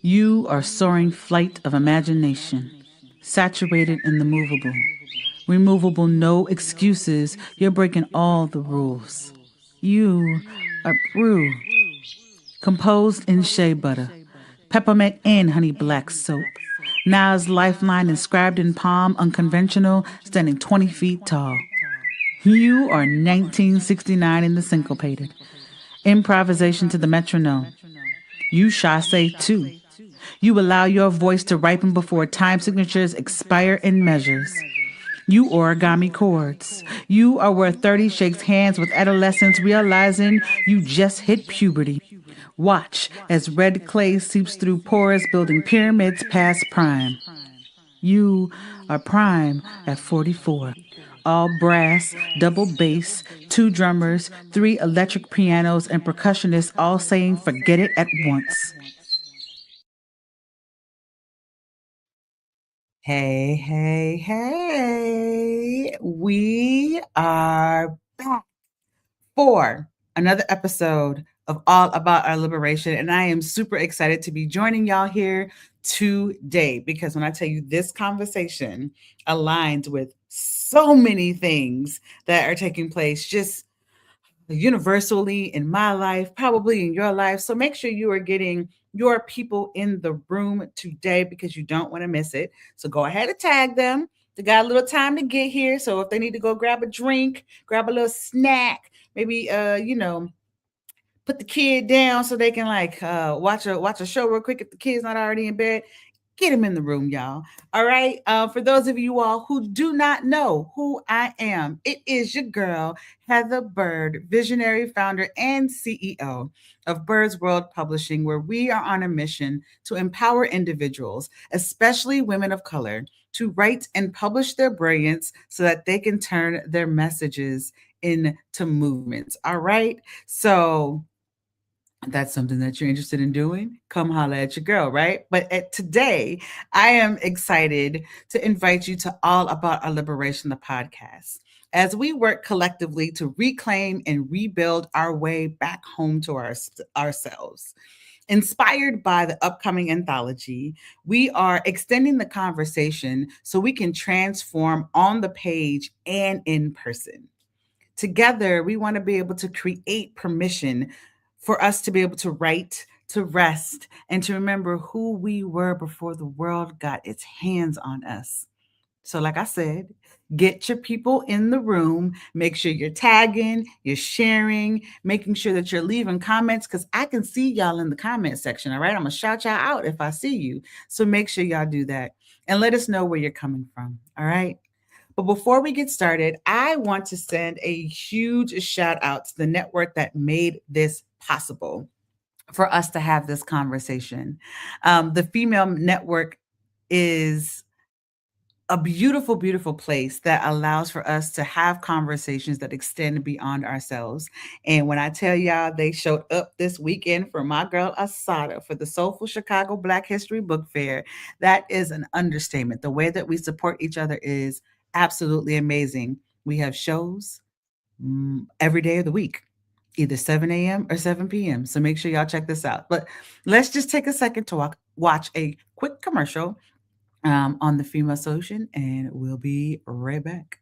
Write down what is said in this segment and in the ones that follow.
You are soaring flight of imagination, saturated in the movable. Removable, no excuses. You're breaking all the rules. You are brew, composed in shea butter, peppermint and honey black soap. Nas lifeline inscribed in palm, unconventional, standing 20 feet tall. You are 1969 in the syncopated. Improvisation to the metronome. You chasse too. You allow your voice to ripen before time signatures expire in measures. You origami chords. You are where 30 shakes hands with adolescents realizing you just hit puberty. Watch as red clay seeps through pores building pyramids past prime. You are prime at 44. All brass, double bass, two drummers, three electric pianos, and percussionists all saying forget it at once. Hey, hey, hey. We are back for another episode of All About Our Liberation. And I am super excited to be joining y'all here today because when I tell you this conversation aligns with so many things that are taking place just universally in my life, probably in your life. So make sure you are getting your people in the room today because you don't want to miss it. So go ahead and tag them. They got a little time to get here. So if they need to go grab a drink, grab a little snack, maybe put the kid down so they can watch a show real quick if the kid's not already in bed. Get him in the room, y'all. All right. For those of you all who do not know who I am, it is your girl, Heather Bird, visionary founder and CEO of Bird's World Publishing, where we are on a mission to empower individuals, especially women of color, to write and publish their brilliance so that they can turn their messages into movements. All right. So that's something that you're interested in doing, come holla at your girl, right? But today, I am excited to invite you to All About Our Liberation, the podcast, as we work collectively to reclaim and rebuild our way back home to ourselves. Inspired by the upcoming anthology, we are extending the conversation so we can transform on the page and in person. Together, we want to be able to create permission for us to be able to write, to rest, and to remember who we were before the world got its hands on us. So, like I said, get your people in the room. Make sure you're tagging, you're sharing, making sure that you're leaving comments because I can see y'all in the comment section. All right. I'm going to shout y'all out if I see you. So, make sure y'all do that and let us know where you're coming from. All right. But before we get started, I want to send a huge shout out to the network that made this possible for us to have this conversation. The Female Network is a beautiful, beautiful place that allows for us to have conversations that extend beyond ourselves. And when I tell y'all they showed up this weekend for my girl Asada for the Soulful Chicago Black History Book Fair, that is an understatement. The way that we support each other is absolutely amazing. We have shows every day of the week, either 7 a.m. or 7 p.m. So make sure y'all check this out. But let's just take a second to watch a quick commercial on the Female Solution, and we'll be right back.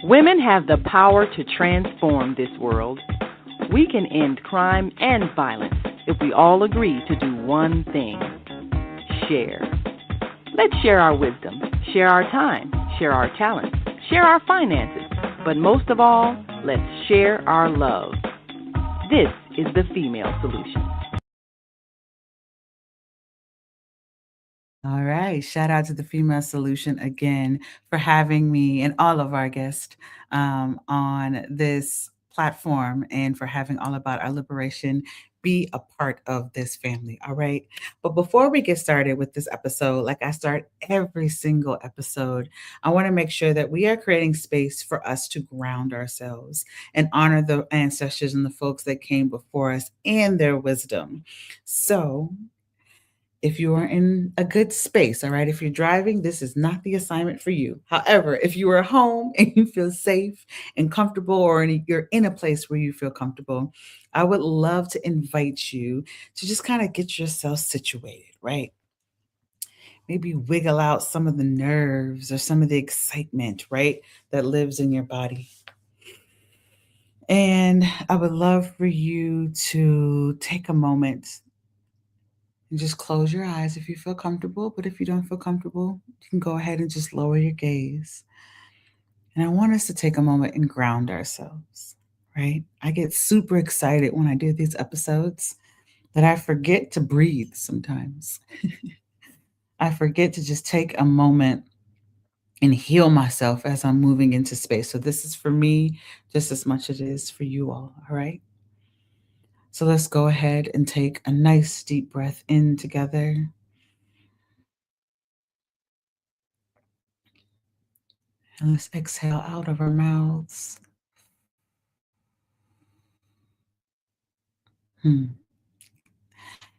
Women have the power to transform this world. We can end crime and violence if we all agree to do one thing: share. Let's share our wisdom, share our time, share our talents, share our finances, but most of all, let's share our love. This is the Female Solution. All right. Shout out to the Female Solution again for having me and all of our guests on this platform and for having All About Our Liberation be a part of this family. All right. But before we get started with this episode, like I start every single episode, I want to make sure that we are creating space for us to ground ourselves and honor the ancestors and the folks that came before us and their wisdom. So, if you are in a good space, all right? If you're driving, this is not the assignment for you. However, if you are home and you feel safe and comfortable, or you're in a place where you feel comfortable, I would love to invite you to just kind of get yourself situated, right? Maybe wiggle out some of the nerves or some of the excitement, right, that lives in your body. And I would love for you to take a moment and just close your eyes if you feel comfortable. But if you don't feel comfortable, you can go ahead and just lower your gaze. And I want us to take a moment and ground ourselves, right? I get super excited when I do these episodes that I forget to breathe sometimes. I forget to just take a moment and heal myself as I'm moving into space. So this is for me just as much as it is for you all right? So let's go ahead and take a nice deep breath in together. And let's exhale out of our mouths. Hmm.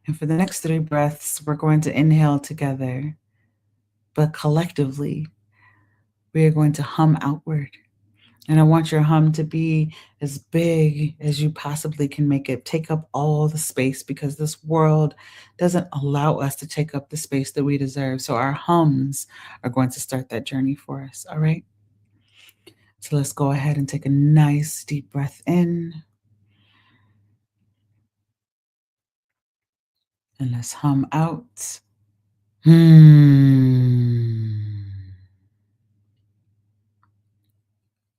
And for the next 3 breaths, we're going to inhale together, but collectively, we are going to hum outward. And I want your hum to be as big as you possibly can make it. Take up all the space because this world doesn't allow us to take up the space that we deserve. So our hums are going to start that journey for us. All right. So let's go ahead and take a nice deep breath in. And let's hum out. Hmm.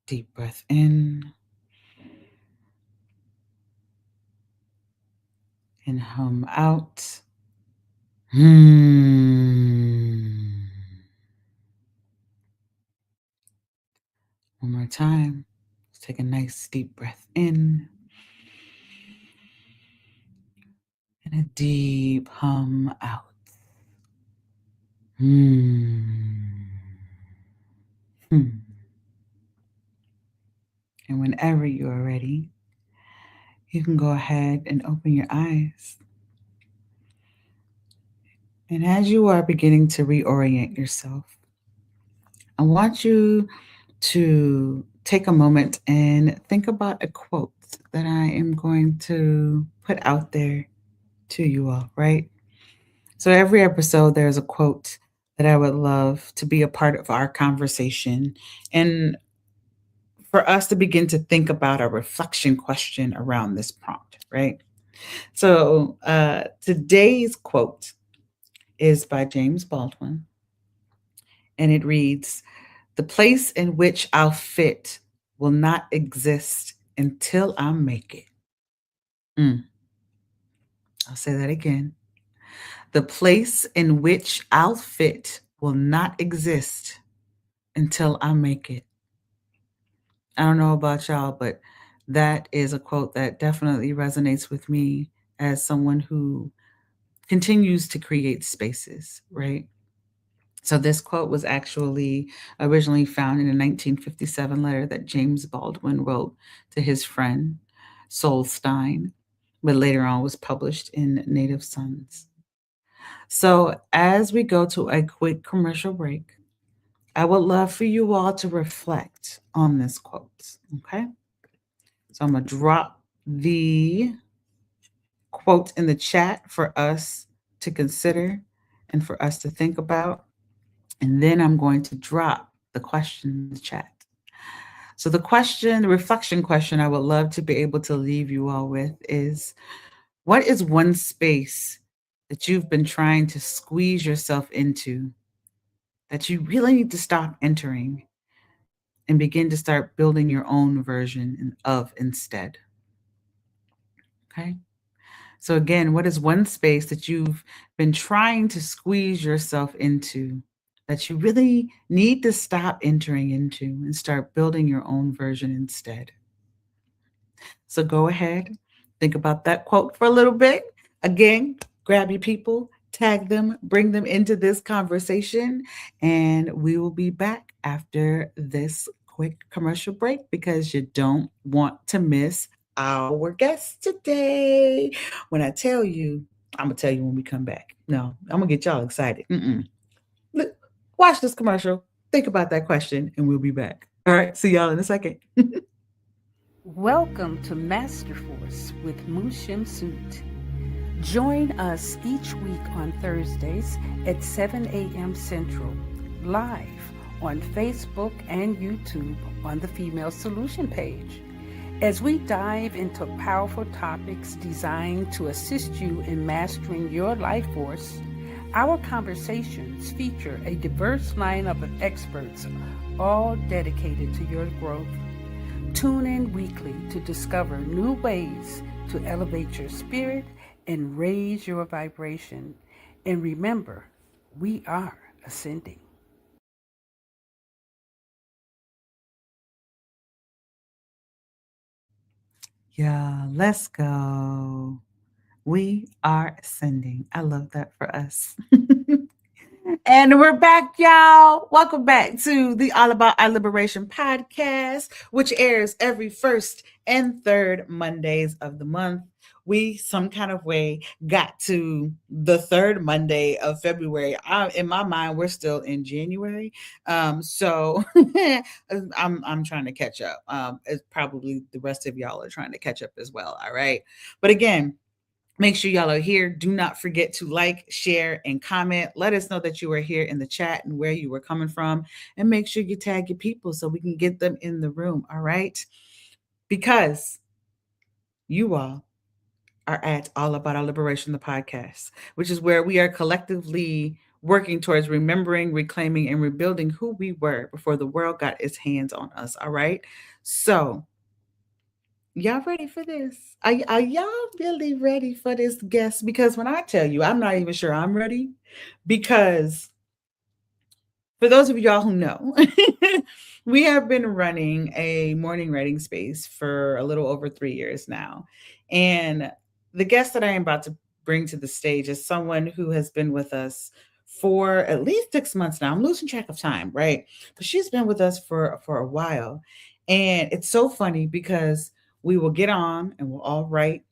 Deep breath in. And hum out. Hmm. One more time. Let's take a nice deep breath in. And a deep hum out. Hmm. Hmm. And whenever you are ready, you can go ahead and open your eyes. And as you are beginning to reorient yourself, I want you to take a moment and think about a quote that I am going to put out there to you all, right? So every episode, there's a quote that I would love to be a part of our conversation and for us to begin to think about a reflection question around this prompt, right? So today's quote is by James Baldwin, and it reads, "The place in which I'll fit will not exist until I make it." Mm, I'll say that again. The place in which I'll fit will not exist until I make it. I don't know about y'all, but that is a quote that definitely resonates with me as someone who continues to create spaces, right? So this quote was actually originally found in a 1957 letter that James Baldwin wrote to his friend Sol Stein, but later on was published in Native Sons. So as we go to a quick commercial break, I would love for you all to reflect on this quote, okay? So I'm going to drop the quote in the chat for us to consider and for us to think about. And then I'm going to drop the question in the chat. So the reflection question I would love to be able to leave you all with is, what is one space that you've been trying to squeeze yourself into that you really need to stop entering and begin to start building your own version of instead? Okay. So, again, what is one space that you've been trying to squeeze yourself into that you really need to stop entering into and start building your own version instead? So, go ahead, think about that quote for a little bit. Again, grab your people, tag them, bring them into this conversation, and we will be back after this quick commercial break because you don't want to miss our guest today. When I tell you I'm gonna tell you when we come back. No, I'm gonna get y'all excited. Look, watch this commercial. Think about that question, and we'll be back. All right, see y'all in a second. Welcome to Master Force with Mushim Suit. Join us each week on Thursdays at 7 a.m. Central, live on Facebook and YouTube on the Female Solution page. As we dive into powerful topics designed to assist you in mastering your life force, our conversations feature a diverse lineup of experts, all dedicated to your growth. Tune in weekly to discover new ways to elevate your spirit and raise your vibration. And remember, we are ascending. Yeah, let's go. We are ascending. I love that for us. And we're back, y'all. Welcome back to the All About Our Liberation podcast, which airs every first and third Mondays of the month. We, some kind of way, got to the third Monday of February. In my mind, we're still in January. So I'm trying to catch up. It's probably the rest of y'all are trying to catch up as well. All right. But again, make sure y'all are here. Do not forget to like, share, and comment. Let us know that you are here in the chat and where you were coming from. And make sure you tag your people so we can get them in the room. All right. Because you all are at All About Our Liberation, the podcast, which is where we are collectively working towards remembering, reclaiming, and rebuilding who we were before the world got its hands on us. All right. So, y'all ready for this? Are y'all really ready for this guest? Because when I tell you, I'm not even sure I'm ready. Because for those of y'all who know, we have been running a morning writing space for a little over 3 years now. And the guest that I am about to bring to the stage is someone who has been with us for at least 6 months now. I'm losing track of time, right? But she's been with us for a while. And it's so funny because we will get on and we'll all write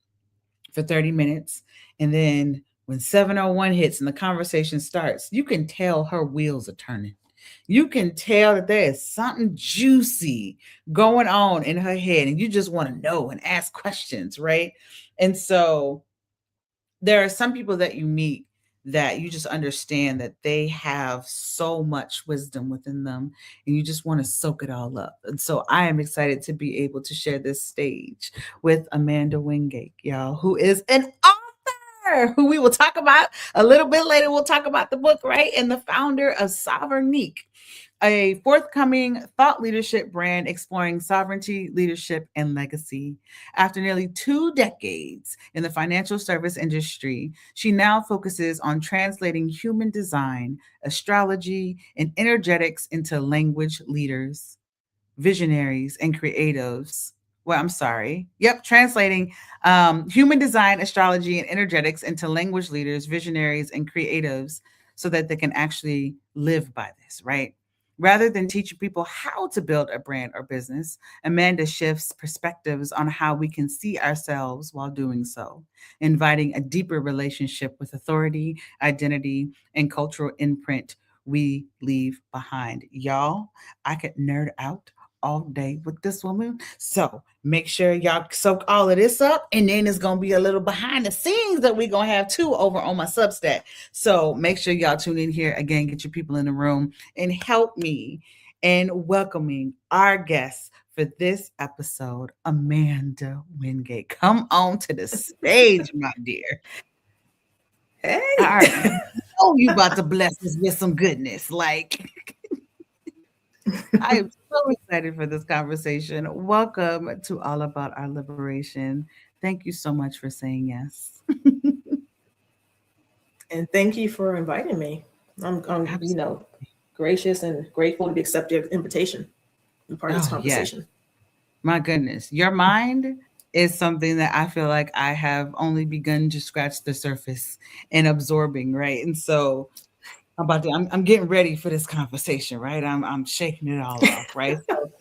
for 30 minutes. And then when 7:01 hits and the conversation starts, you can tell her wheels are turning. You can tell that there is something juicy going on in her head, and you just want to know and ask questions, right? And so there are some people that you meet that you just understand that they have so much wisdom within them and you just want to soak it all up. And so I am excited to be able to share this stage with Amanda Wingate, y'all, who is an author who we will talk about a little bit later. We'll talk about the book, right? And the founder of Sovereignique, a forthcoming thought leadership brand exploring sovereignty, leadership, and legacy. After nearly 2 decades in the financial service industry, she now focuses on translating human design, astrology, and energetics into language leaders, visionaries, and creatives. Well, I'm sorry. Yep, translating human design, astrology, and energetics into language leaders, visionaries, and creatives so that they can actually live by this, right? Rather than teaching people how to build a brand or business, Amanda shifts perspectives on how we can see ourselves while doing so, inviting a deeper relationship with authority, identity, and cultural imprint we leave behind. Y'all, I could nerd out all day with this woman. So make sure y'all soak all of this up. And then it's going to be a little behind the scenes that we're going to have too over on my Substack. So make sure y'all tune in here again, get your people in the room and help me in welcoming our guest for this episode, Amanda Wingate. Come on to the stage, my dear. All Hey. right. You about to bless us with some goodness. Like, I am so excited for this conversation. Welcome to All About Our Liberation. Thank you so much for saying yes. And thank you for inviting me. I'm Absolutely. gracious and grateful to be accepted your invitation and part of this Oh, yeah. conversation. My goodness. Your mind is something that I feel like I have only begun to scratch the surface and absorbing, right? And so I'm getting ready for this conversation, right? I'm shaking it all off, right? So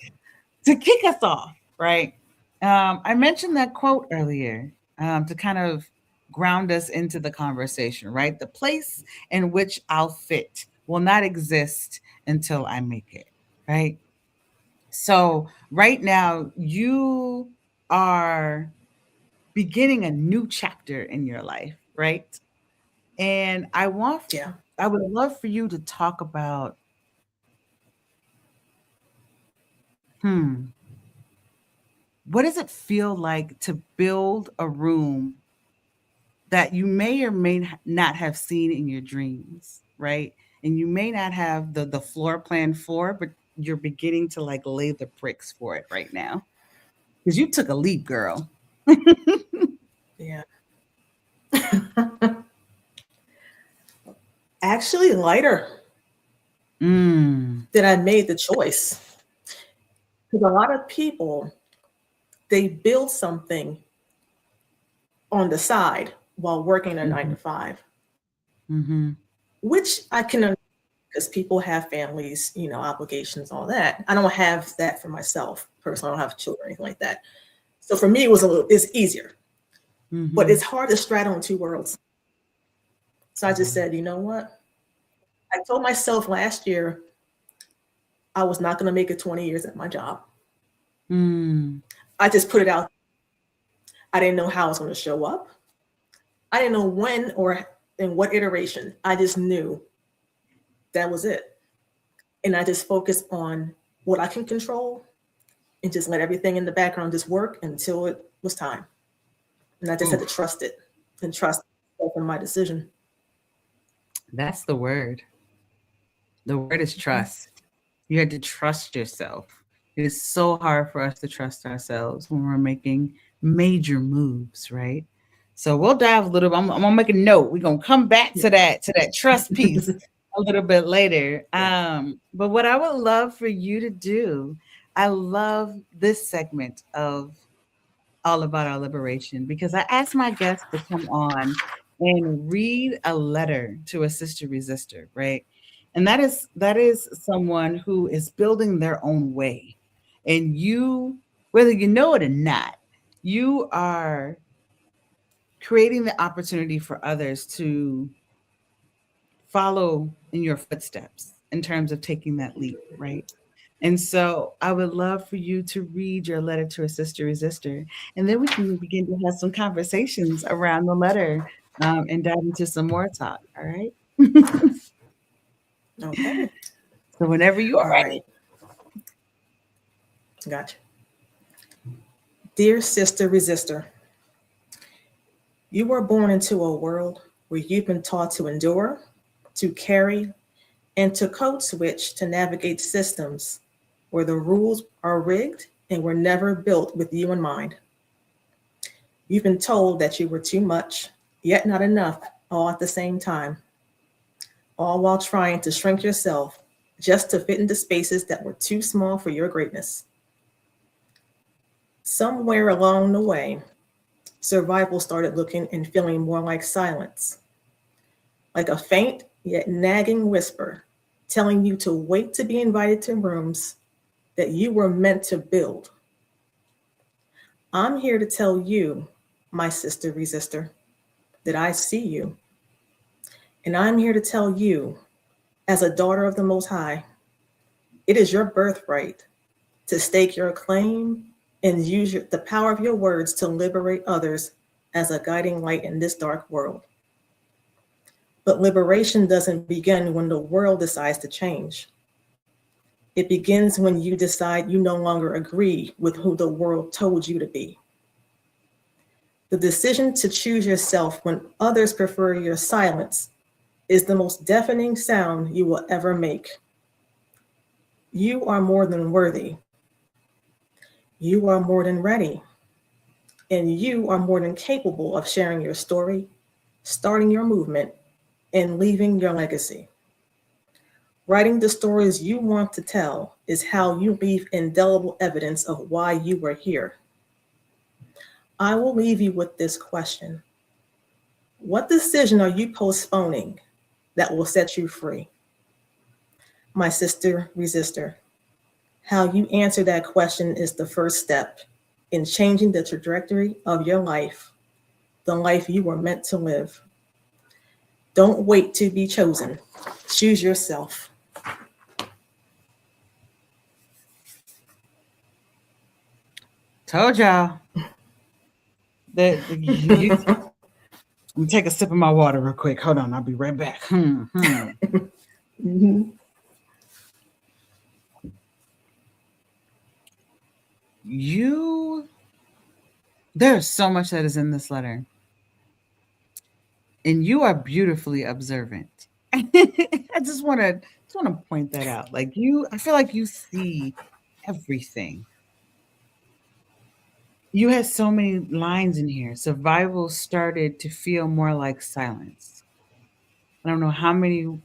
to kick us off, right? I mentioned that quote earlier to kind of ground us into the conversation, right? The place in which I'll fit will not exist until I make it, right? So, right now, you are beginning a new chapter in your life, right? And Yeah. I would love for you to talk about, hmm, what does it feel like to build a room that you may or may not have seen in your dreams, right? And you may not have the floor plan for, but you're beginning to like lay the bricks for it right now because you took a leap, girl. Yeah. Actually, lighter Mm. than I made the choice. Because a lot of people, they build something on the side while working a nine Mhm. to five, Mhm. which I can, because people have families, obligations, all that. I don't have that for myself personally. I don't have children or anything like that. So for me, it's easier, but it's Mhm. hard to straddle in two worlds. So I just said, you know what? I told myself last year I was not going to make it 20 years at my job. Mm. I just put it out. I didn't know how I was going to show up. I didn't know when or in what iteration. I just knew that was it. And I just focused on what I can control and just let everything in the background just work until it was time. And I just had to Oof, trust it and trust myself in my decision. that's the word. The word is trust. You had to trust yourself. It is so hard for us to trust ourselves when we're making major moves, right? So we'll dive a little. I'm gonna make a note. We're gonna come back Yeah. to that trust piece a little bit later. Yeah. But what I would love for you to do, I love this segment of All About Our Liberation because I asked my guests to come on and read a letter to a sister resistor, right? And that is someone who is building their own way. And you, whether you know it or not, you are creating the opportunity for others to follow in your footsteps in terms of taking that leap, right? And so I would love for you to read your letter to a sister resistor, and then we can begin to have some conversations around the letter and dive into some more talk. All right. Okay. So whenever you All are ready. right. Gotcha. Dear sister resistor, you were born into a world where you've been taught to endure, to carry, and to code switch to navigate systems where the rules are rigged and were never built with you in mind. You've been told that you were too much, yet not enough, all at the same time, all while trying to shrink yourself just to fit into spaces that were too small for your greatness. Somewhere along the way, survival started looking and feeling more like silence, like a faint yet nagging whisper telling you to wait to be invited to rooms that you were meant to build. I'm here to tell you, my sister resistor, that I see you. And I'm here to tell you, as a daughter of the Most High, it is your birthright to stake your claim and use the power of your words to liberate others as a guiding light in this dark world. But liberation doesn't begin when the world decides to change. It begins when you decide you no longer agree with who the world told you to be. The decision to choose yourself when others prefer your silence is the most deafening sound you will ever make. You are more than worthy. You are more than ready. And you are more than capable of sharing your story, starting your movement, and leaving your legacy. Writing the stories you want to tell is how you leave indelible evidence of why you were here. I will leave you with this question. What decision are you postponing that will set you free? My sister resistor, how you answer that question is the first step in changing the trajectory of your life the life you were meant to live. Don't wait to be chosen. Choose yourself. Told y'all that you. Let me take a sip of my water real quick. Hold on, I'll be right back. Mm-hmm. There's so much that is in this letter, and you are beautifully observant. I just want to point that out. Like I feel like you see everything. You had so many lines in here. Survival started to feel more like silence. I don't know how many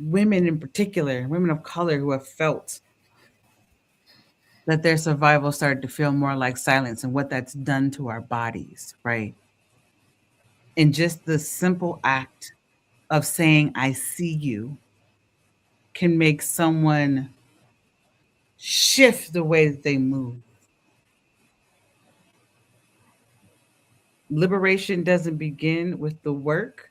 women in particular, women of color, who have felt that their survival started to feel more like silence and what that's done to our bodies, right? And just the simple act of saying, I see you, can make someone shift the way that they move. Liberation doesn't begin with the work.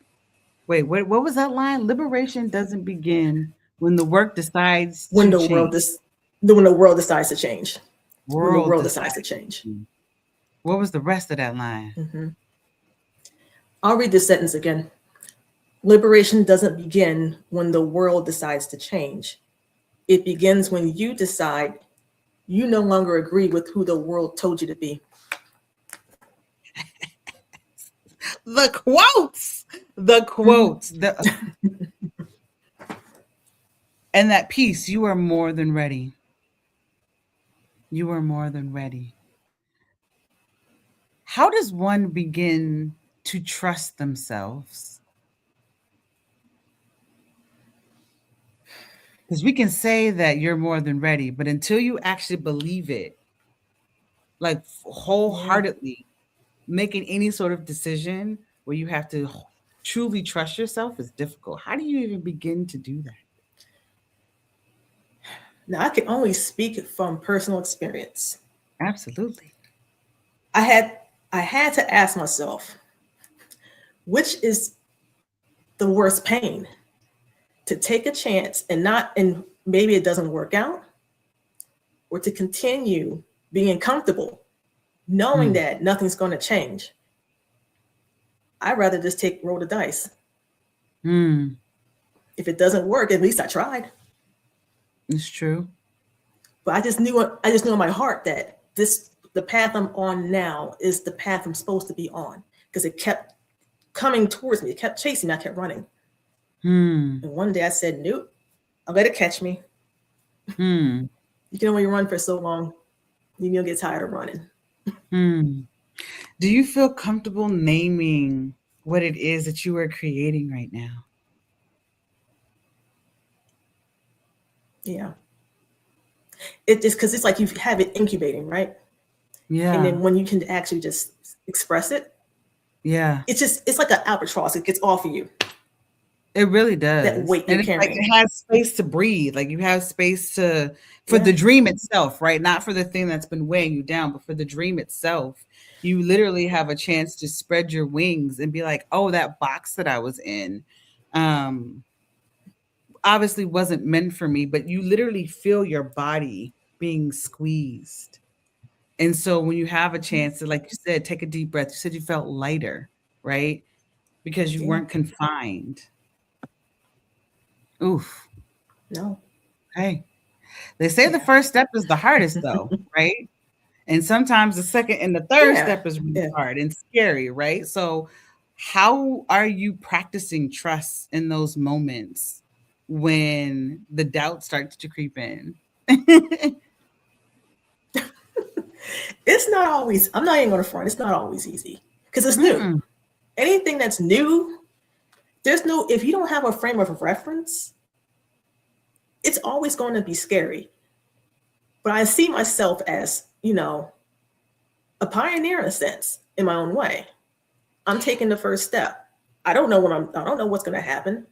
Wait, what was that line? Liberation doesn't begin when the work decides When to the world change. when the world decides to change. When the World world decides to decides. change. What was the rest of that line? Mm-hmm. I'll read this sentence again. Liberation doesn't begin when the world decides to change. It begins when you decide you no longer agree with who the world told you to be. The quotes, and that piece, you are more than ready. You are more than ready. How does one begin to trust themselves? Because we can say that you're more than ready, but until you actually believe it, like wholeheartedly, making any sort of decision where you have to truly trust yourself is difficult. How do you even begin to do that? Now, I can only speak from personal experience. Absolutely. I had to ask myself, which is the worst pain? To take a chance and maybe it doesn't work out, or to continue being comfortable, knowing that nothing's going to change. I'd rather just roll the dice. If it doesn't work, at least I tried. It's true. But I just knew in my heart that the path I'm on now is the path I'm supposed to be on, because it kept coming towards me. It kept chasing me. I kept running. And one day I said, nope, I'll let it catch me. You can only run for so long. You'll get tired of running. Do you feel comfortable naming what it is that you are creating right now? Yeah. It just, because it's like you have it incubating, right? Yeah. And then when you can actually just express it, yeah, it's like an albatross. It gets off of you. It really does. That weight you're carrying. Like it has space to breathe. Like you have space for the dream itself, right? Not for the thing that's been weighing you down, but for the dream itself. You literally have a chance to spread your wings and be like, oh, that box that I was in obviously wasn't meant for me, but you literally feel your body being squeezed. And so when you have a chance to, like you said, take a deep breath, you said you felt lighter, right? Because you weren't confined. Oof. No. Hey, they say the first step is the hardest though, right? And sometimes the second and the third step is really hard and scary, right? So how are you practicing trust in those moments when the doubt starts to creep in? It's not always, I'm not even going to front, it's not always easy because it's new. Anything that's new, if you don't have a frame of reference, it's always going to be scary. But I see myself as, a pioneer in a sense, in my own way. I'm taking the first step. I don't know what's going to happen.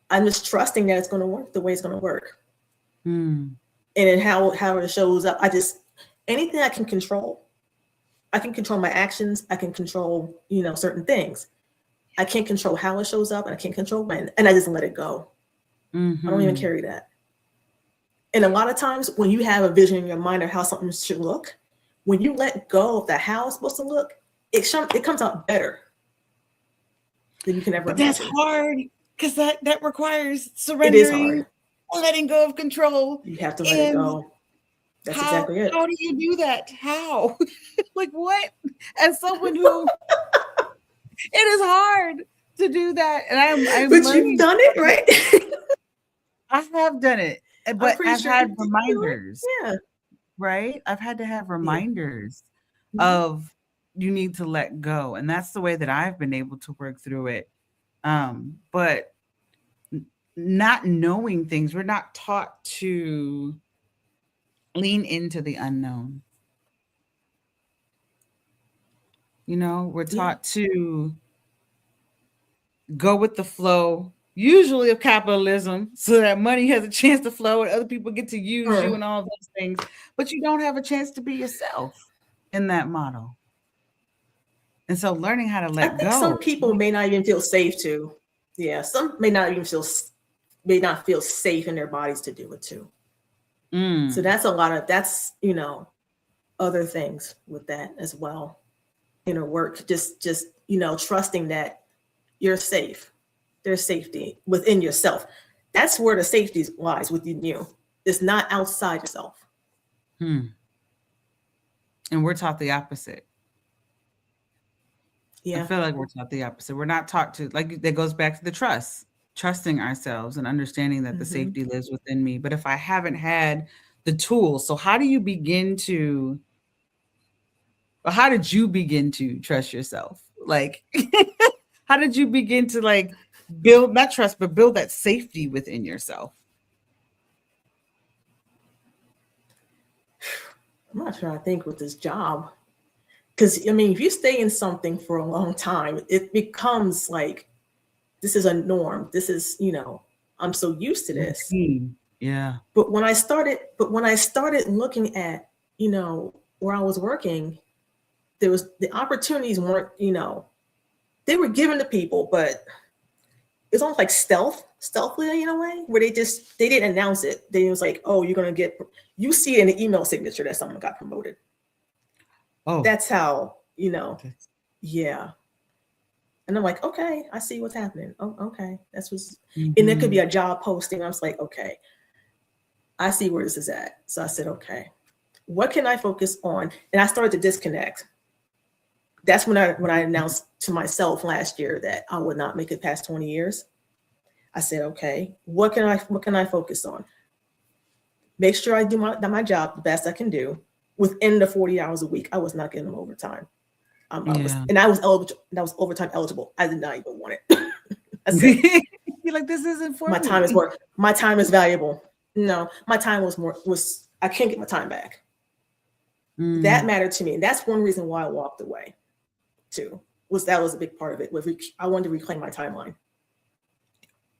I'm just trusting that it's going to work the way it's going to work. And then how it shows up, anything I can control, I can control my actions. I can control, certain things. I can't control how it shows up, and I can't control when. And I just let it go. I don't even carry that. And a lot of times when you have a vision in your mind of how something should look, when you let go of the how it's supposed to look, it comes out better than you can ever But that's imagine. hard because that requires It is surrendering, hard. letting go of control. You have to let it go. That's exactly it. How do you do that? How? Like what? As someone who it is hard to do that. And I'm But learning. you've done it, right? I have done it, I'm but pretty I've sure had you do it. reminders, Yeah. right? I've had to have Yeah. reminders Mhm. of you need to let go. And that's the way that I've been able to work through it. But not knowing things, we're not taught to lean into the unknown. We're Yeah. taught to go with the flow, usually of capitalism, so that money has a chance to flow and other people get to use you and all those things. But you don't have a chance to be yourself in that model. And so learning how to I let think some go. people may not even feel safe to. Yeah, some may not even may not feel safe in their bodies to do it too. So that's other things with that as well. Inner work, just trusting that you're safe. There's safety within yourself. That's where the safety lies within you. It's not outside yourself. And we're taught the opposite. Yeah. I feel like we're taught the opposite. We're not taught to, like, that goes back to the trusting ourselves and understanding that the safety lives within me. But if I haven't had the tools, so how did you begin to trust yourself? Like, how did you begin to build not trust, but build that safety within yourself? I'm not trying to think with this job. Because, if you stay in something for a long time, it becomes like, this is a norm. This is, I'm so used to this. Yeah. But when I started looking at, where I was working, the opportunities weren't, they were given to people, but it's almost like stealthily in a way, where they didn't announce it. They was like, oh, you see it in the email signature that someone got promoted. Oh, That's how, yeah. And I'm like, okay, I see what's happening. Oh, okay. And it could be a job posting. I was like, okay, I see where this is at. So I said, okay, what can I focus on? And I started to disconnect. That's when I announced to myself last year that I would not make it past 20 years. I said, okay, what can I focus on? Make sure I do my job the best I can do within the 40 hours a week. I was not getting them overtime. I was eligible. That was overtime eligible. I did not even want it. I said, you're like, this isn't for my me. time is work. My time is valuable. No, my time was I can't get my time back. That mattered to me, and that's one reason why I walked away. Too that was a big part of it. I wanted to reclaim my timeline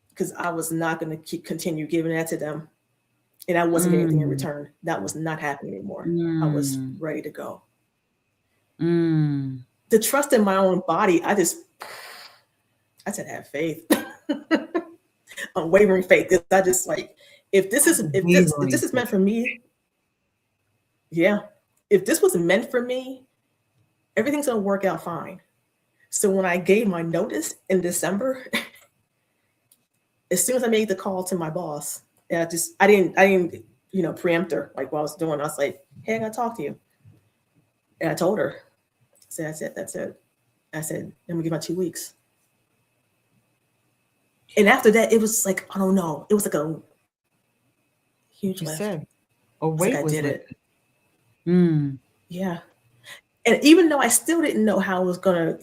because I was not going to continue giving that to them, and I wasn't getting anything in return. That was not happening anymore. I was ready to go. The trust in my own body, I said, have faith, unwavering faith. I just if this is meant for me, yeah. If this was meant for me, everything's gonna work out fine. So when I gave my notice in December, as soon as I made the call to my boss, and I didn't preempt her like what I was doing. I was like, hey, I gotta talk to you. And I told her, that's it. I said, I'm gonna give my 2 weeks. And after that, it was like, I don't know. It was like a huge lift. A weight was I did it. Yeah. And even though I still didn't know how it was gonna,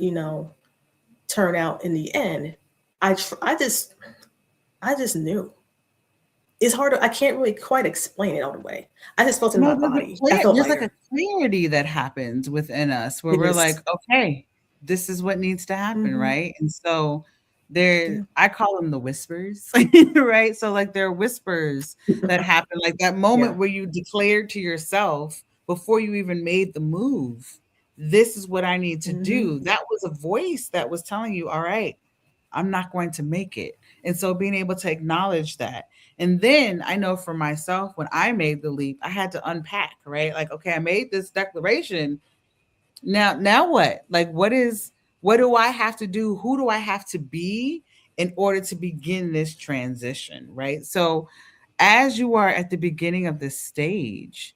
turn out in the end, I just knew. It's hard. I can't really quite explain it all the way. I just felt in my body. I felt there's lighter. like a clarity that happens within us where we're like, okay, this is what needs to happen, right? And so I call them the whispers, right? So there are whispers that happen, like that moment where you declared to yourself before you even made the move, this is what I need to Mm-hmm. do. That was a voice that was telling you, all right, I'm not going to make it. And so being able to acknowledge that. And then I know for myself, when I made the leap, I had to unpack, right? Like, okay, I made this declaration. Now what? Like, what do I have to do? Who do I have to be in order to begin this transition, right? So as you are at the beginning of this stage,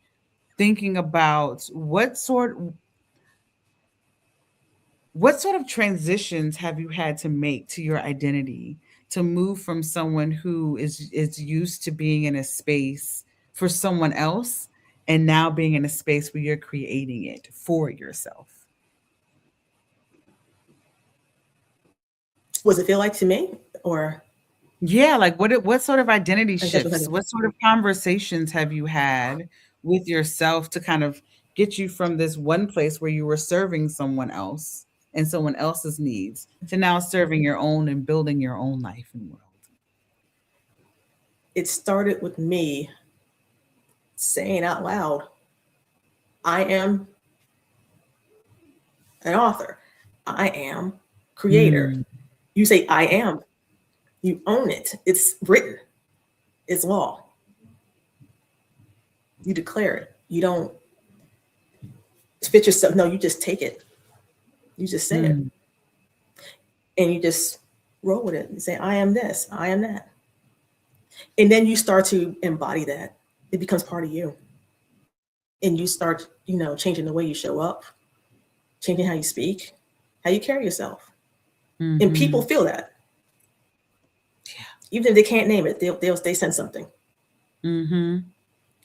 thinking about what sort of transitions have you had to make to your identity to move from someone who is used to being in a space for someone else and now being in a space where you're creating it for yourself? Was it feel like to me, or Yeah, like what sort of identity I guess shifts, what sort of conversations have you had with yourself to kind of get you from this one place where you were serving someone else and someone else's needs to now serving your own and building your own life and world? it started with me saying out loud, I am an author. I am creator. Mm, You say I am, you own it. It's written. It's law. You declare it. You don't fit yourself. No, you just take it. You just say it. mm, And you just roll with it and say, I am this, I am that. And then you start to embody that. It becomes part of you. And you start, changing the way you show up, changing how you speak, how you carry yourself. And people mhm. feel that. Even if they can't name it, they sense something. Mhm.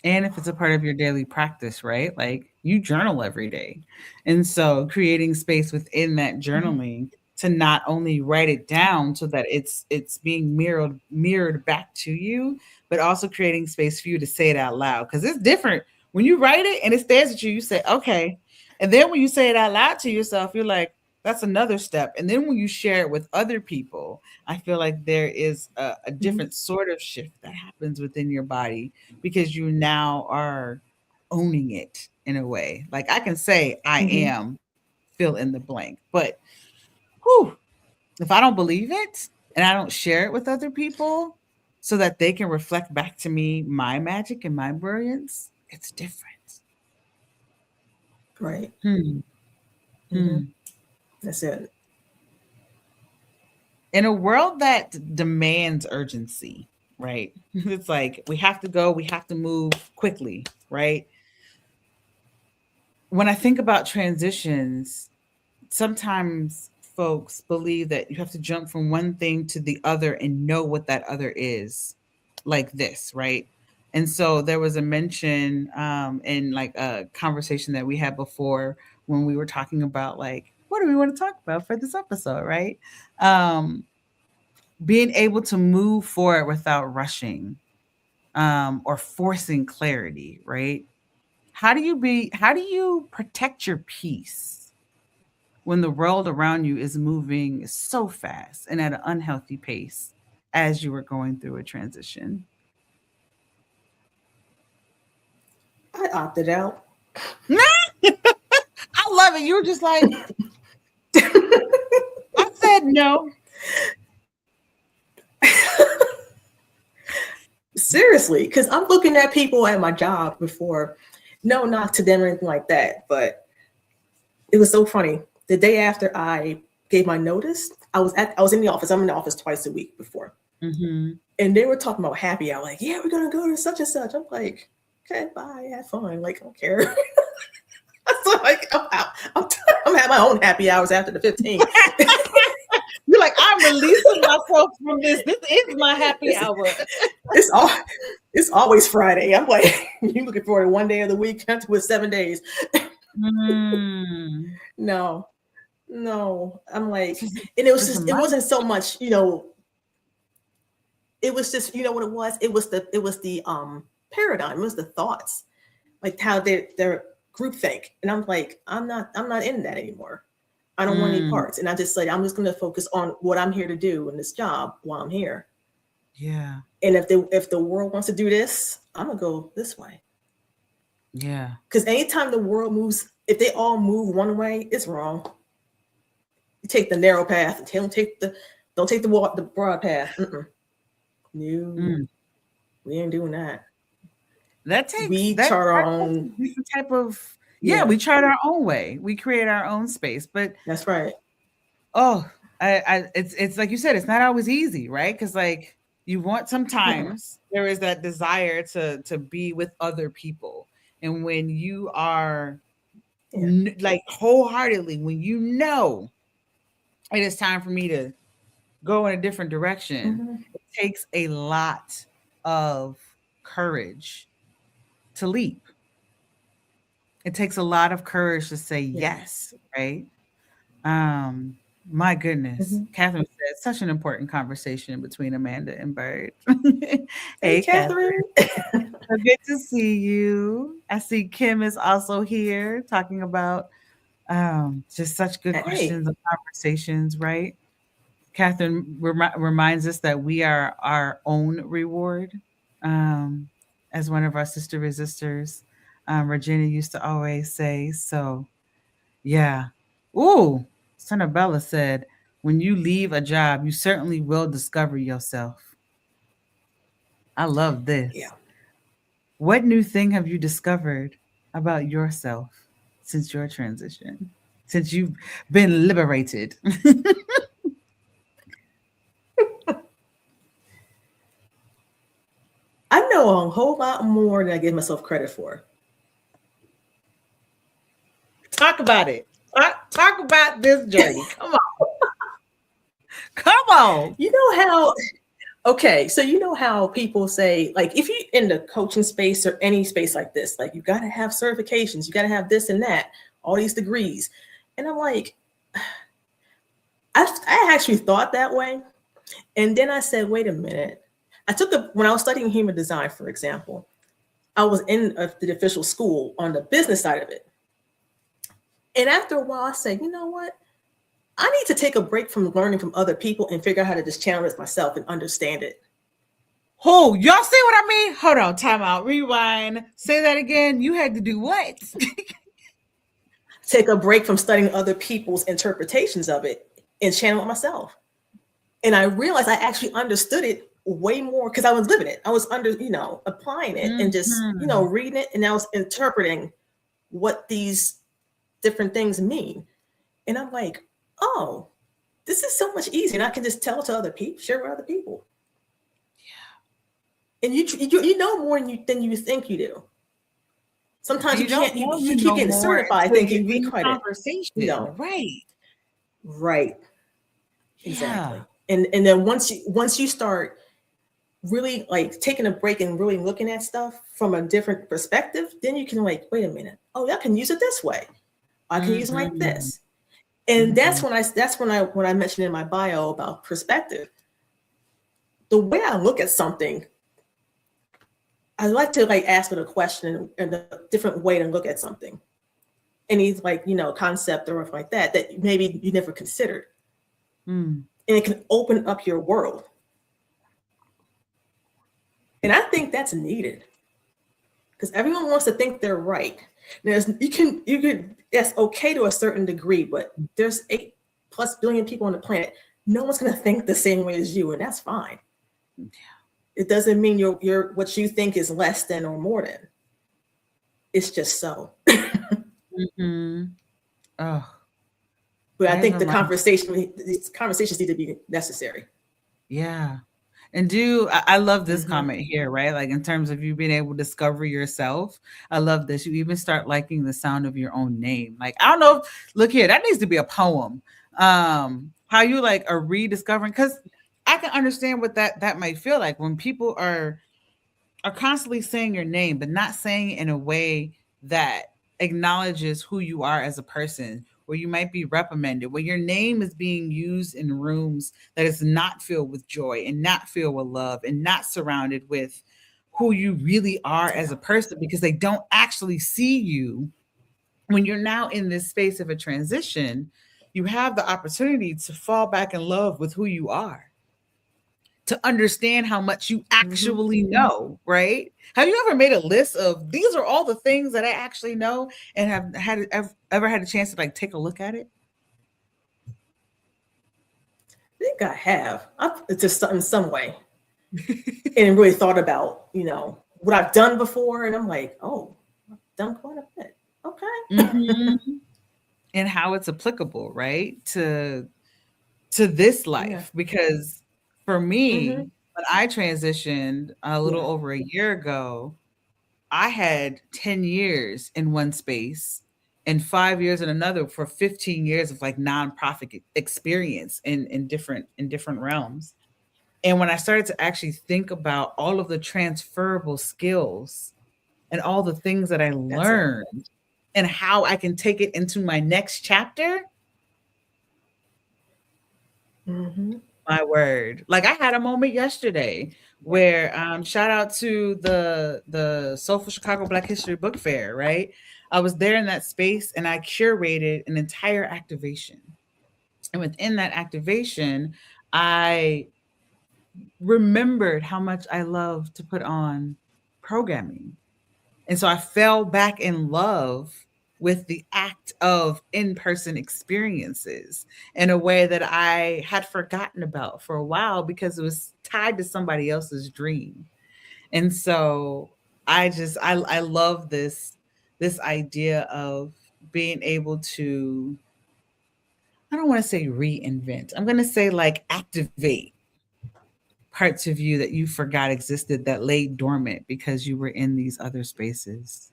And if it's a part of your daily practice, right? Like you journal every day. And so creating space within that Mhm. journaling to not only write it down so that it's being mirrored back to you, but also creating space for you to say it out loud. Because it's different. When you write it and it stares at you, you say, okay. And then when you say it out loud to yourself, you're like, that's another step. And then when you share it with other people, I feel like there is a Mhm. different sort of shift that happens within your body because you now are owning it in a way. Like I can say I Mhm. am fill in the blank, but whew, if I don't believe it and I don't share it with other people so that they can reflect back to me my magic and my brilliance, it's different. Right. Hmm. Hmm. Hmm. That's it. In a world that demands urgency, right? It's like we have to go, we have to move quickly, right? When I think about transitions, sometimes folks believe that you have to jump from one thing to the other and know what that other is, like this, right? And so there was a mention in like a conversation that we had before when we were talking about like what do we want to talk about for this episode, right? um Being able to move forward without rushing or forcing clarity, right? How do you protect your peace when the world around you is moving so fast and at an unhealthy pace as you were going through a transition? I opted out. I love it. You were just like, I said no. Seriously, because I'm looking at people at my job before. No knock to them or anything like that, but it was so funny. The day after I gave my notice, I was in the office. I'm in the office twice a week before, Hmm. and they were talking about happy hour. Like, yeah, we're gonna go to such and such. I'm like, okay, bye, have fun. Like, I don't care. So like, I'm out. I'm having my own happy hours after the 15. You're like, I'm releasing myself from this. This is my happy it's hour. it's all it's always Friday. I'm like, you looking forward to one day of the week with 7 days. Mm. No, no. I'm like, Just, and it was just a just it month. wasn't so much, it was just, you know what it was? It was the paradigm, it was the thoughts, like how their group think. And I'm like, I'm not in that anymore. I don't want any Mm. parts. And I just said, I'm just gonna focus on what I'm here to do in this job while I'm here. Yeah. And if the world wants to do this, I'm gonna go this way. Yeah. Because anytime the world moves if they all move one way, it's wrong. You take the narrow path. Don't take the broad path. No, Mm. we ain't doing that. That takes We that chart our that takes own. a different type of, yeah, Yeah, we chart our own way. We create our own space. But that's right. oh, it's like you said, it's not always easy, right? Because like you want, Yeah, sometimes there is that desire to be with other people, and when you are yeah. like wholeheartedly, when you know it is time for me to go in a different direction, Hmm. it takes a lot of courage to leap. It takes a lot of courage to say Yeah. yes, right? Um, my goodness. Hmm. Catherine said such an important conversation between Amanda and Bird. Hey, Hey, Catherine. Catherine. So good to see you. I see Kim is also here talking about just such good Hey. questions and conversations, right? Catherine reminds us that we are our own reward. Um, as one of our sister resistors, Regina used to always say. So, yeah. Ooh, Bella said, when you leave a job, you certainly will discover yourself. I love Yeah. this. What new thing have you discovered about yourself since your transition? Since you've been liberated? I know a whole lot more than I give myself credit for. Talk about it. Talk about this journey. Come on. Come on. You know how Okay, so you know how people say, like, if you're in the coaching space or any space like this, like, you got to have certifications, you got to have this and that, all these degrees. And I'm like, I actually thought that way. And then I said, wait a minute. When I was studying human design, for example, I was in the official school on the business side of it. And after a while, I said, you know what? I need to take a break from learning from other people and figure out how to just channel it myself and understand it. Oh, y'all see what I mean? Hold on, time out, rewind. Say that again. You had to do what? Take a break from studying other people's interpretations of it and channel it myself. And I realized I actually understood it way more because I was living it. I was applying it and just, Mhm. reading it, and I was interpreting what these different things mean. And I'm like, oh, this is so much easier. And I can just tell to other people, share with other people. And you know more than you think you do. Sometimes you You don't can't, know you you keep know getting more certified until thinking you're you get in the credit. You conversation, know, right? right. Yeah. Exactly. And then once you start really like taking a break and really looking at stuff from a different perspective, then you can like, wait a minute. Oh, I can use it this way. I can use it like Mhm. this. And Mhm. that's when I mentioned in my bio about perspective. The way I look at something, I like to like ask it a question and a different way to look at something. Any like, concept or like that maybe you never considered. Mm. And it can open up your world. And I think that's needed because everyone wants to think they're right. You could that's okay to a certain degree, but there's 8+ billion people on the planet. No one's going to think the same way as you, and that's fine. It doesn't mean you're what you think is less than or more than. It's just so. Mhm. Oh, But I there's think a lot. these conversations need to be necessary. Yeah. And I love this Hmm. comment here, right? Like in terms of you being able to discover yourself. I love this. You even start liking the sound of your own name. Like, I don't know look here, that needs to be a poem. How you like are rediscovering, because I can understand what that might feel like when people are constantly saying your name, but not saying it in a way that acknowledges who you are as a person, where you might be reprimanded, where your name is being used in rooms that is not filled with joy and not filled with love and not surrounded with who you really are as Yeah. a person, because they don't actually see you. When you're now in this space of a transition, you have the opportunity to fall back in love with who you are. to understand how much you Mm-hmm. actually know, right? Have you ever made a list of these are all the things that I actually know and have ever had a chance to like take a look at it? I think I have. I've just in some way, and really thought about, what I've done before, and I'm like, oh, I've done quite a bit. Okay. Mhm. And how it's applicable, right? To this Yeah. life because for Mm-hmm. me, when I transitioned a little Yeah. over a year ago, I had 10 years in one space and 5 years in another for 15 years of like nonprofit experience in different realms. And when I started to actually think about all of the transferable skills and all the things that I That's it. learned and how I can take it into my next chapter, Mm-hmm. my word. Like I had a moment yesterday Yeah. where shout out to the Soulful Chicago Black History Book Fair, right? I was there in that space and I curated an entire activation. And within that activation, I remembered how much I love to put on programming. And so I fell back in love with the act of in person experiences in a way that I had forgotten about for a while because it was tied to somebody else's dream. And so I love this idea of being able to, I don't want to say reinvent. I'm going to say like activate parts of you that you forgot existed that lay dormant because you were in these other spaces.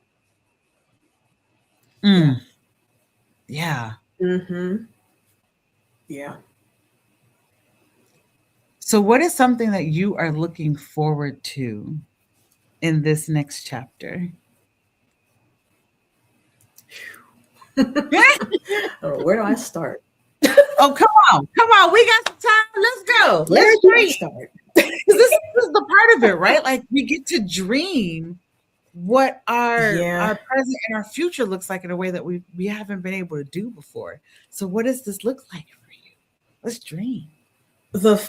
Yeah. Mm, yeah. Mm-hmm. Yeah. So, what is something that you are looking forward to in this next chapter? Where do I start? Oh, come on, we got some time. Let's go. Where Let's do I dream. start? 'Cause this is the part of it, right? Like we get to dream what Yeah. our present and our future looks like in a way that we haven't been able to do before. So, what does this look like for you? Let's dream. The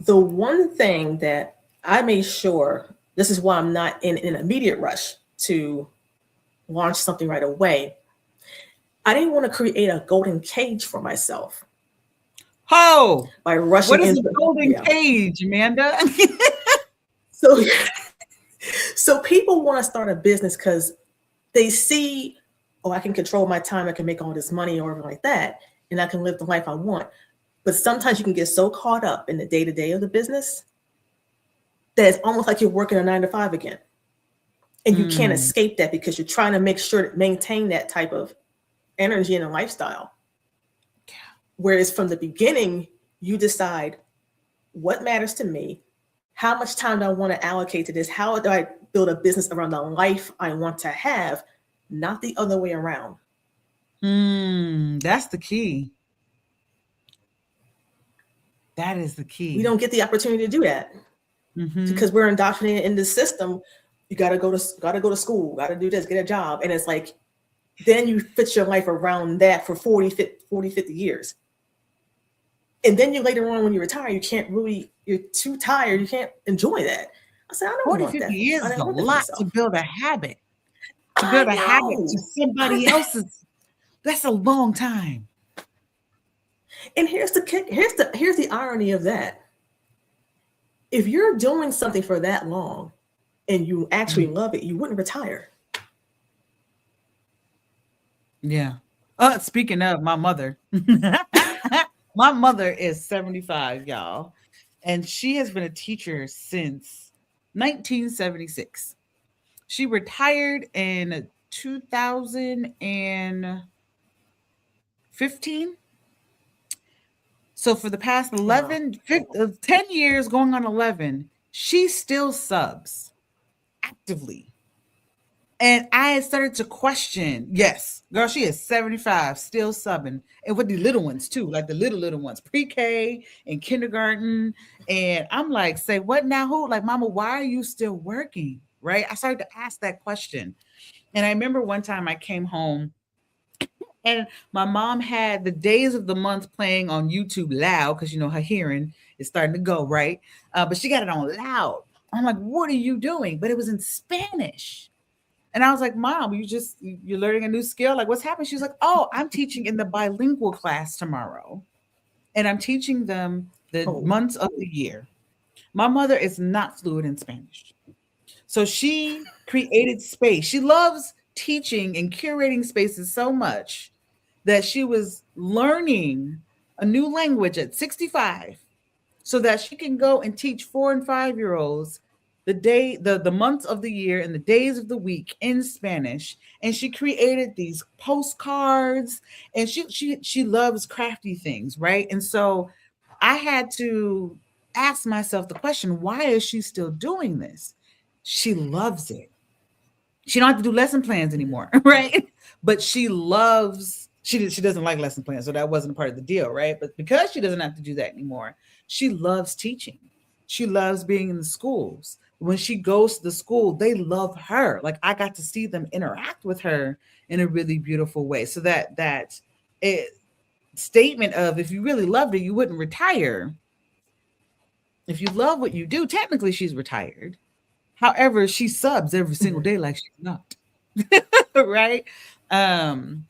the one thing that I made sure, this is why I'm not in an immediate rush to launch something right away. I didn't want to create a golden cage for myself Ho! by What rushing is a into, golden yeah. cage, Amanda? So so people want to start a business because they see, oh, I can control my time, I can make all this money or whatever like that, and I can live the life I want. But sometimes you can get so caught up in the day-to-day of the business that it's almost like you're working a 9 to 5 again. And you can't Mm, escape that because you're trying to make sure to maintain that type of energy and a lifestyle. Whereas from the beginning, you decide what matters to me, how much time do I want to allocate to this, how do I build a business around the life I want to have, not the other way around. that's the key. That is the We key. don't get the opportunity to do that Mhm. because we're indoctrinated in this system. You got to go to school, got to do this, get a job, and it's like then you fit your life around that for 50 years. And then you later on when you retire, you're too tired, you can't enjoy that. I said, I don't 40, want 50 that. years I is didn't a want that for lot to myself. build a habit. To I build a habit to know. somebody else's, that's a long time. And here's the kick. Here's the irony of that. If you're doing something for that long and you actually Mm, love it, you wouldn't retire. yeah. Speaking of my mother, my mother is 75, y'all, and she has been a teacher since 1976. She retired in 2015. So for the past Wow. 10 years going on 11, she still subs actively. And I had started to question, yes, girl, she is 75, still subbing. And with the little ones too, like the little ones, pre-K and kindergarten. And I'm like, say what now? Who? Like, mama, why are you still working? Right? I started to ask that question. And I remember one time I came home And my mom had the days of the month playing on YouTube loud because her hearing is starting to go right. But she got it on loud. I'm like, what are you doing? But it was in Spanish. And I was like, Mom, you're learning a new skill. Like, what's happening? She's like, oh, I'm teaching in the bilingual class tomorrow. And I'm teaching them the Oh, months of the year. My mother is not fluent in Spanish. So she created space. She loves teaching and curating spaces so much that she was learning a new language at 65 so that she can go and teach 4 and 5 year olds the months of the year and the days of the week in Spanish. And she created these postcards, and she loves crafty things, right? And so I had to ask myself the question, why is she still doing this? She loves it. She don't have to do lesson plans anymore, right? But she doesn't like lesson plans, so that wasn't a part of the deal, right? But because she doesn't have to do that anymore, she loves teaching. She loves being in the schools. When she goes to the school, they love her. Like, I got to see them interact with her in a really beautiful way. So that statement of, if you really loved it, you wouldn't retire. If you love what you do, technically she's retired. However, she subs every single day like she's not. Right? And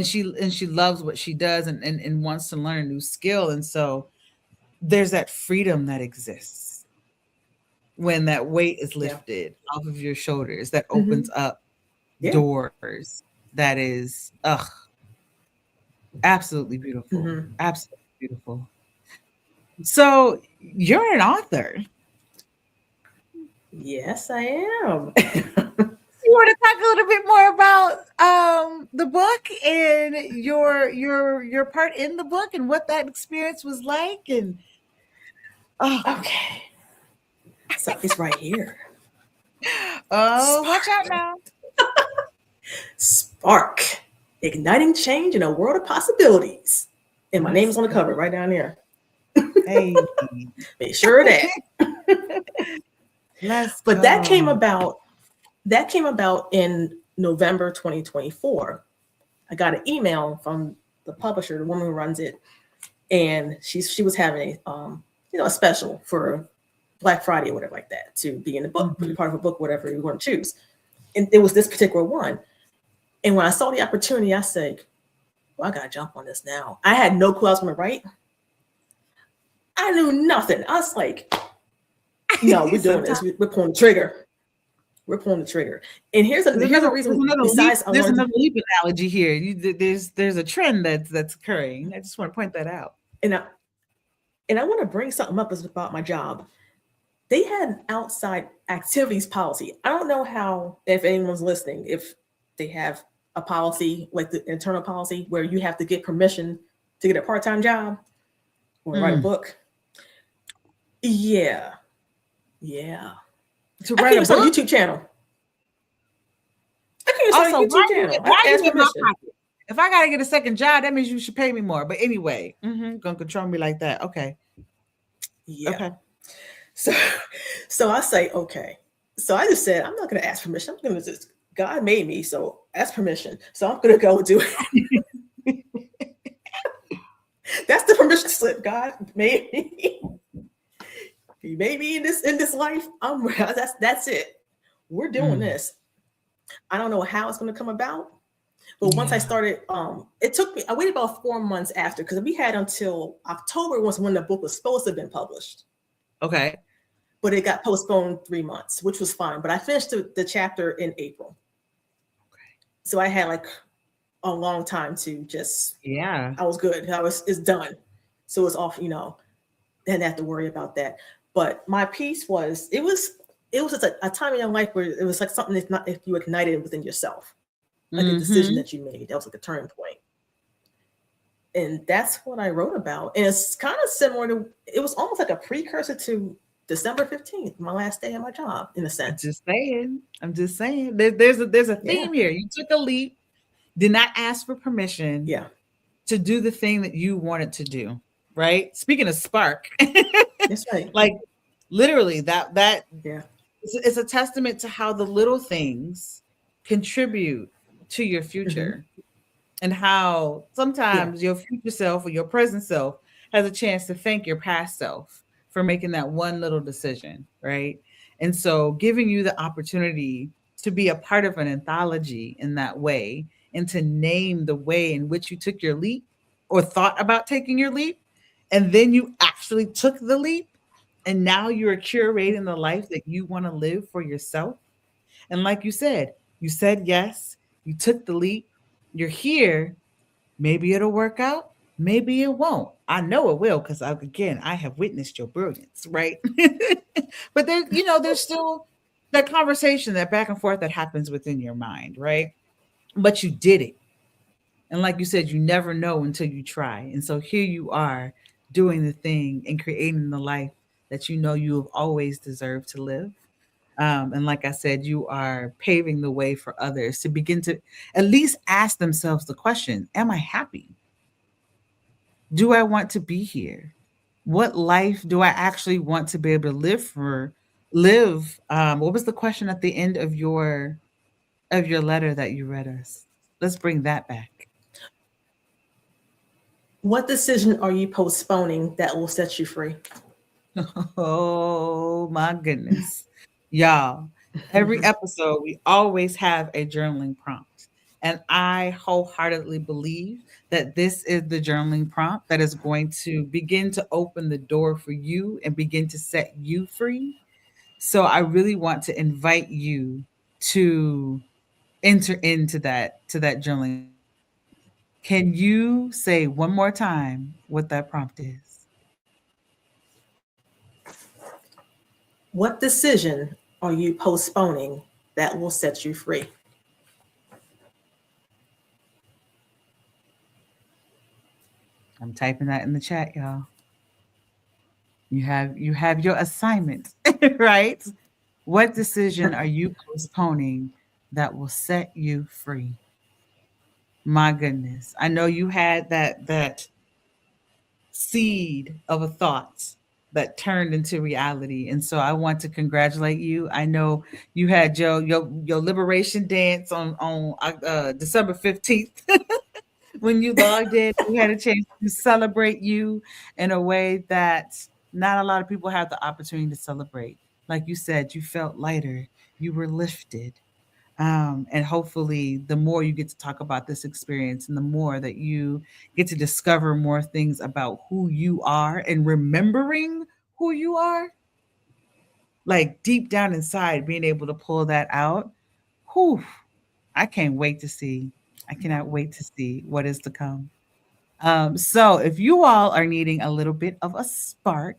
she loves what she does, and wants to learn a new skill. And so there's that freedom that exists when that weight is lifted off of your shoulders, that opens up doors. That is absolutely beautiful. Absolutely beautiful. So you're an author. Yes, I am. You want to talk a little bit more about the book and your part in the book and what that experience was like? And okay, so it's right here. Oh, watch out now. Spark, igniting change in a world of possibilities. And my name is on the cover right down there. Hey, make sure of that. But that came about in November 2024. I got an email from the publisher, the woman who runs it, and she was having a special for Black Friday or whatever like that, to be in the book, be part of a book, whatever you want to choose. And it was this particular one. And when I saw the opportunity, I said, well, I gotta jump on this now. I had no clue I was gonna write. I knew nothing. I was like, no, we're doing this. We're pulling the trigger. We're pulling the trigger. And here's a reason. There's another leap analogy here. There's a trend that's occurring. I just want to point that out. And I want to bring something up about my job. They had an outside activities policy. I don't know how, if anyone's listening, if they have a policy like the internal policy where you have to get permission to get a part-time job or write a book. Yeah. To write a YouTube channel. I can't start a YouTube channel. If I gotta get a second job, that means you should pay me more. But anyway, gonna control me like that. Okay. Yeah. Okay. So I say, okay. So I just said, I'm not gonna ask permission. I'm gonna just, God made me, so ask permission. So I'm gonna go do it. That's the permission slip. God made me. He made me in this life. That's it. We're doing this. I don't know how it's going to come about, but once I started, it took me. I waited about 4 months after, because we had until October was when the book was supposed to have been published. Okay, but it got postponed 3 months, which was fine. But I finished the chapter in April. Okay, so I had like a long time to just. Yeah, I was good. It's done, so it's off. Didn't have to worry about that. But my piece was, it was just a time in your life where it was like something that's not, if you ignited within yourself, like a decision that you made. That was like a turning point. And that's what I wrote about. And it's kind of similar to, it was almost like a precursor to December 15th, my last day at my job, in a sense. I'm just saying. There's a theme here. You took a leap, did not ask for permission to do the thing that you wanted to do. Right. Speaking of spark, that's right. Like literally that it's a testament to how the little things contribute to your future. and how Yeah. sometimes your future self or your present self has a chance to thank your past self for making that one little decision, right? And so giving you the opportunity to be a part of an anthology in that way and to name the way in which you took your leap or thought about taking your leap, and then you actually took the leap, and now you're curating the life that you want to live for yourself. And like you said yes, you took the leap, you're here. Maybe it'll work out, maybe it won't. I know it will because again, I have witnessed your brilliance, right? But there, there's still that conversation, that back and forth that happens within your mind, right? But you did it. And like you said, you never know until you try. And so here you are doing the thing and creating the life that you know you have always deserved to live. And like I said, you are paving the way for others to begin to at least ask themselves the question: am I happy? Do I want to be here? What life do I actually want to be able to live? What was the question at the end of your letter that you read us? Let's bring that back. What decision are you postponing that will set you free? Oh my goodness. Y'all, every episode we always have a journaling prompt. And I wholeheartedly believe that this is the journaling prompt that is going to begin to open the door for you and begin to set you free. So I really want to invite you to enter into that journaling prompt. Can you say one more time what that prompt is? What decision are you postponing that will set you free? I'm typing that in the chat, y'all. You have your assignment, right? What decision are you postponing that will set you free? My goodness. I know you had that seed of a thought that turned into reality. And so I want to congratulate you. I know you had your liberation dance on December 15th. When you logged in, we had a chance to celebrate you in a way that not a lot of people have the opportunity to celebrate. Like you said, you felt lighter, you were lifted. And hopefully, the more you get to talk about this experience and the more that you get to discover more things about who you are and remembering who you are, like deep down inside, being able to pull that out. Whew, I can't wait to see. I cannot wait to see what is to come. So if you all are needing a little bit of a spark,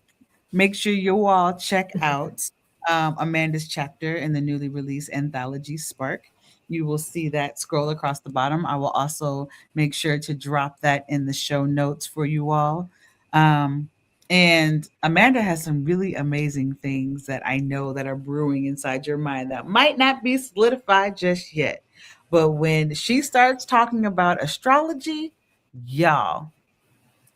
make sure you all check out Amanda's chapter in the newly released anthology Spark. You will see that scroll across the bottom. I will also make sure to drop that in the show notes for you all. Um, and Amanda has some really amazing things that I know that are brewing inside your mind that might not be solidified just yet. But when she starts talking about astrology, y'all,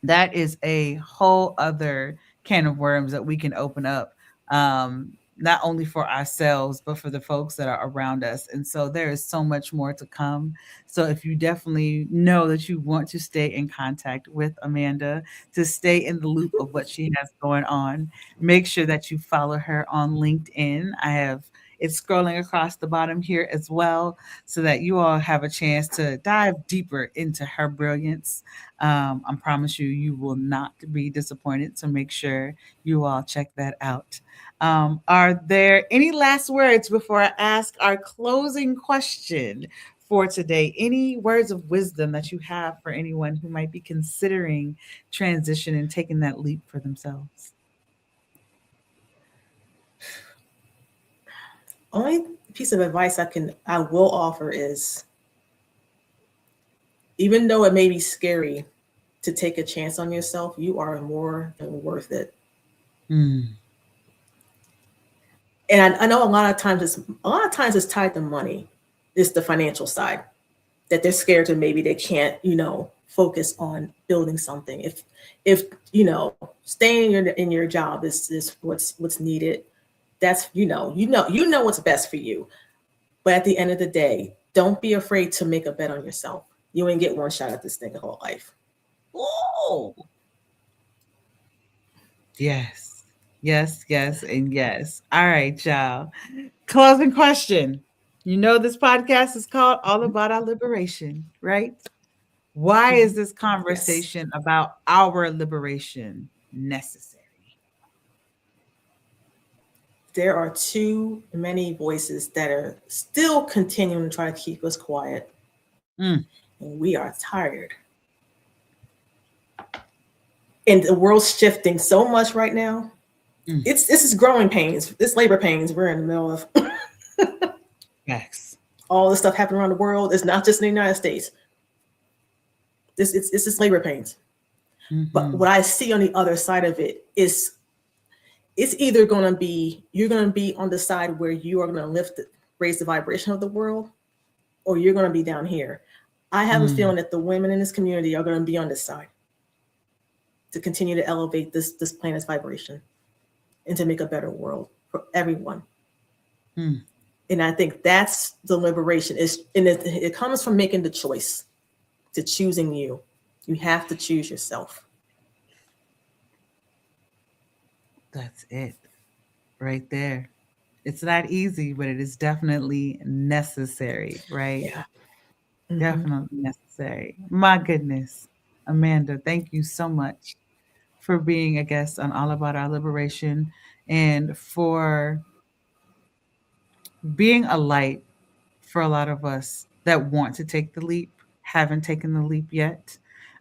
that is a whole other can of worms that we can open up, not only for ourselves but for the folks that are around us. And so there is so much more to come. So if you definitely know that you want to stay in contact with Amanda, to stay in the loop of what she has going on, make sure that you follow her on LinkedIn. I have it scrolling across the bottom here as well, so that you all have a chance to dive deeper into her brilliance. I promise you, you will not be disappointed. So make sure you all check that out. Are there any last words before I ask our closing question for today? Any words of wisdom that you have for anyone who might be considering transition and taking that leap for themselves? Only piece of advice I will offer is, even though it may be scary to take a chance on yourself, you are more than worth it. Mm. And I know a lot of times it's tied to money. It's the financial side that they're scared to, maybe they can't, focus on building something. If staying in your job is what's needed, that's you know what's best for you. But at the end of the day, don't be afraid to make a bet on yourself. You ain't get one shot at this thing whole life. Oh, yes, yes, yes, and yes. All right, y'all. Closing question. You know, this podcast is called All About Our Liberation, right? Why is this Yes. conversation about our liberation necessary? There are too many voices that are still continuing to try to keep us quiet. Mm, And we are tired. And the world's shifting so much right now. mm. This is growing pains. It's labor pains we're in the middle of. Facts. All this stuff happening around the world. It's not just in the United States. It's just labor pains. But what I see on the other side of it is it's either going to be, you're going to be on the side where you are going to raise the vibration of the world, or you're going to be down here. I have a feeling that the women in this community are going to be on this side to continue to elevate this planet's vibration and to make a better world for everyone. And I think that's the liberation. It comes from making the choice, to choosing you. You have to choose yourself. That's it right there. It's not easy, but it is definitely necessary, right? Yeah. Definitely necessary. My goodness. Amanda, thank you so much for being a guest on All About Our Liberation and for being a light for a lot of us that want to take the leap, haven't taken the leap yet,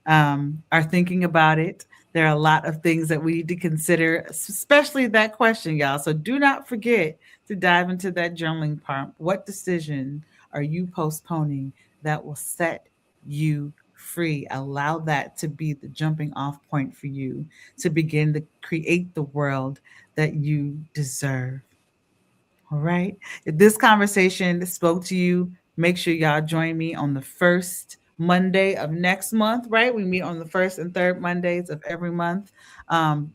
are thinking about it. There are a lot of things that we need to consider, especially that question, y'all. So do not forget to dive into that journaling part. What decision are you postponing that will set you free? Allow that to be the jumping off point for you to begin to create the world that you deserve. All right. If this conversation spoke to you, make sure y'all join me on the first Monday of next month, right? We meet on the first and third Mondays of every month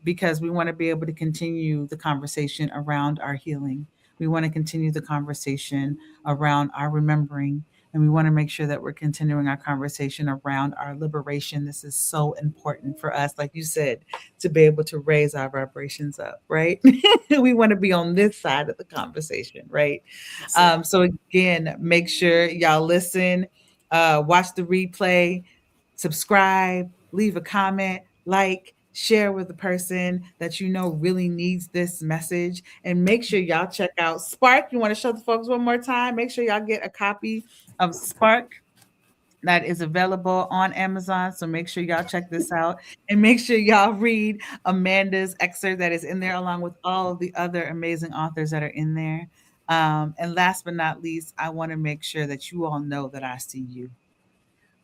because we want to be able to continue the conversation around our healing. We want to continue the conversation around our remembering. And we want to make sure that we're continuing our conversation around our liberation. This is so important for us, like you said, to be able to raise our vibrations up, right? We want to be on this side of the conversation, right? So again, make sure y'all listen, watch the replay, subscribe, leave a comment, like, share with the person that you know really needs this message, and make sure y'all check out Spark. You want to show the folks one more time? Make sure y'all get a copy of Spark that is available on Amazon. So make sure y'all check this out and make sure y'all read Amanda's excerpt that is in there, along with all of the other amazing authors that are in there. And last but not least, I want to make sure that you all know that I see you.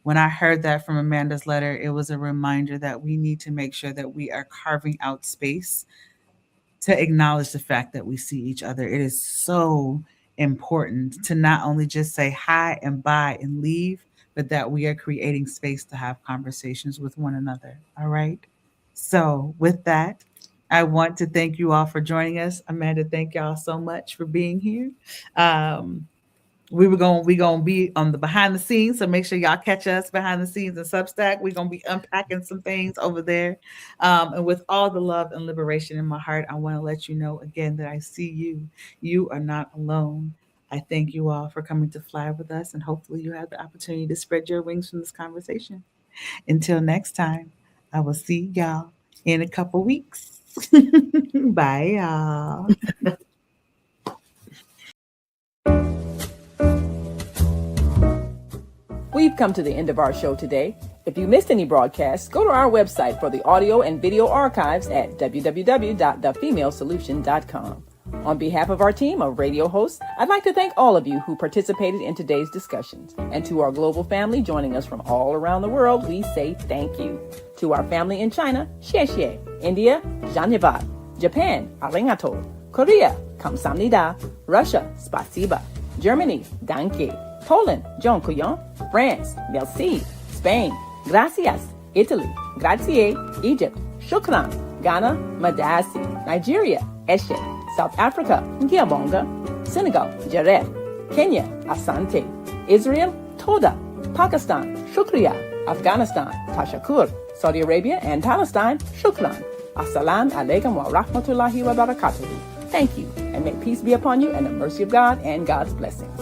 When I heard that from Amanda's letter, it was a reminder that we need to make sure that we are carving out space to acknowledge the fact that we see each other. It is so important to not only just say hi and bye and leave, but that we are creating space to have conversations with one another. All right. So, with that, I want to thank you all for joining us. Amanda, thank y'all so much for being here. We gonna be on the behind the scenes, so make sure y'all catch us behind the scenes in Substack. We're gonna be unpacking some things over there, and with all the love and liberation in my heart, I want to let you know again that I see you. You are not alone. I thank you all for coming to fly with us, and hopefully you have the opportunity to spread your wings from this conversation. Until next time, I will see y'all in a couple weeks. Bye, y'all. We've come to the end of our show today. If you missed any broadcasts, go to our website for the audio and video archives at www.thefemalesolution.com. On behalf of our team of radio hosts, I'd like to thank all of you who participated in today's discussions. And to our global family joining us from all around the world, we say thank you. To our family in China, xie xie. India, Dhanyavad. Japan, arigato. Korea, kamsamnida. Russia, spasiba. Germany, danke. Poland, dziękuję. France, merci. Spain, gracias. Italy, grazie. Egypt, shukran. Ghana, madasi. Nigeria, eshe. South Africa, ngiyabonga. Senegal, jaref. Kenya, asante. Israel, toda. Pakistan, Shukriya. Afghanistan, Tashakur. Saudi Arabia and Palestine, Shukran. Assalamu alaikum wa rahmatullahi wa barakatuhu. Thank you, and may peace be upon you and the mercy of God and God's blessings.